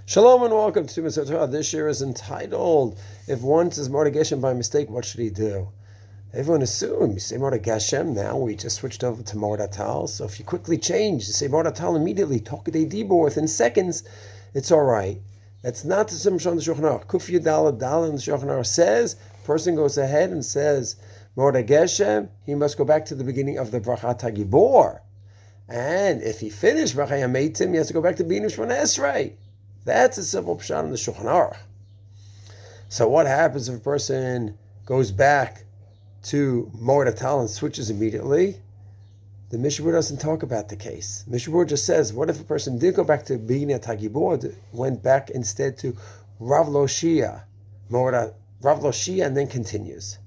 Shalom and welcome to Morid Hageshem. This year is entitled, If One Says Morid Hageshem by mistake, what should he do? Everyone assumes you say Morid Hageshem, now we just switched over to Morid Hatal. So if you quickly change, you say Morid Hatal immediately, Tokadei Dibur, within seconds, it's alright. That's not the Simshon the Shulchan Aruch. Kuf Yudal Dal in the Shulchan Aruch says, person goes ahead and says Morid Hageshem, he must go back to the beginning of the Brachat HaGibor. And if he finished Brachat Yameitim, he has to go back to beginning of Shemona Esrei. That's a simple pshat in the Shulchan Aruch. So what happens if a person goes back to Morid Hatal and switches immediately? The Mishnah doesn't talk about the case. Mishnah just says, what if a person did go back to Bina Tagibor, went back instead to Rav Loshia, and then continues.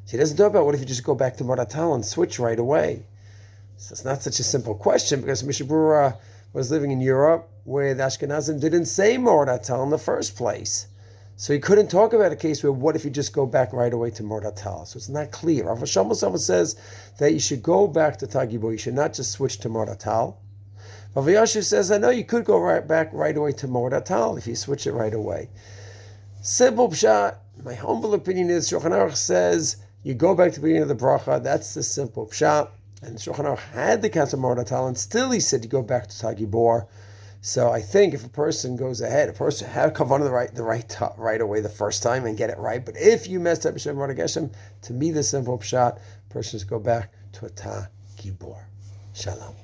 So he doesn't talk about what if you just go back to Morid Hatal and switch right away. So it's not such a simple question because Mishnah was living in Europe where the Ashkenazim didn't say Morid Hatal in the first place. So he couldn't talk about a case where what if you just go back right away to Morid Hatal? So it's not clear. Rav Hashem says that you should go back to Tagibor. You should not just switch to Morid Hatal. Rav Yashu says, I know you could go back right away to Morid Hatal if you switch it right away. Simple pshat. My humble opinion is Shulchan Aruch says you go back to the beginning of the bracha. That's the simple pshat. And Shulchan Aruch had the case of Morid Hatal, and still he said you go back to Tagibor. So I think if a person goes ahead, a person had kavanah right away the first time and get it right. But if you messed up Yishem Morid Hageshem, to me the simple pshat, persons go back to a Tagibor. Shalom.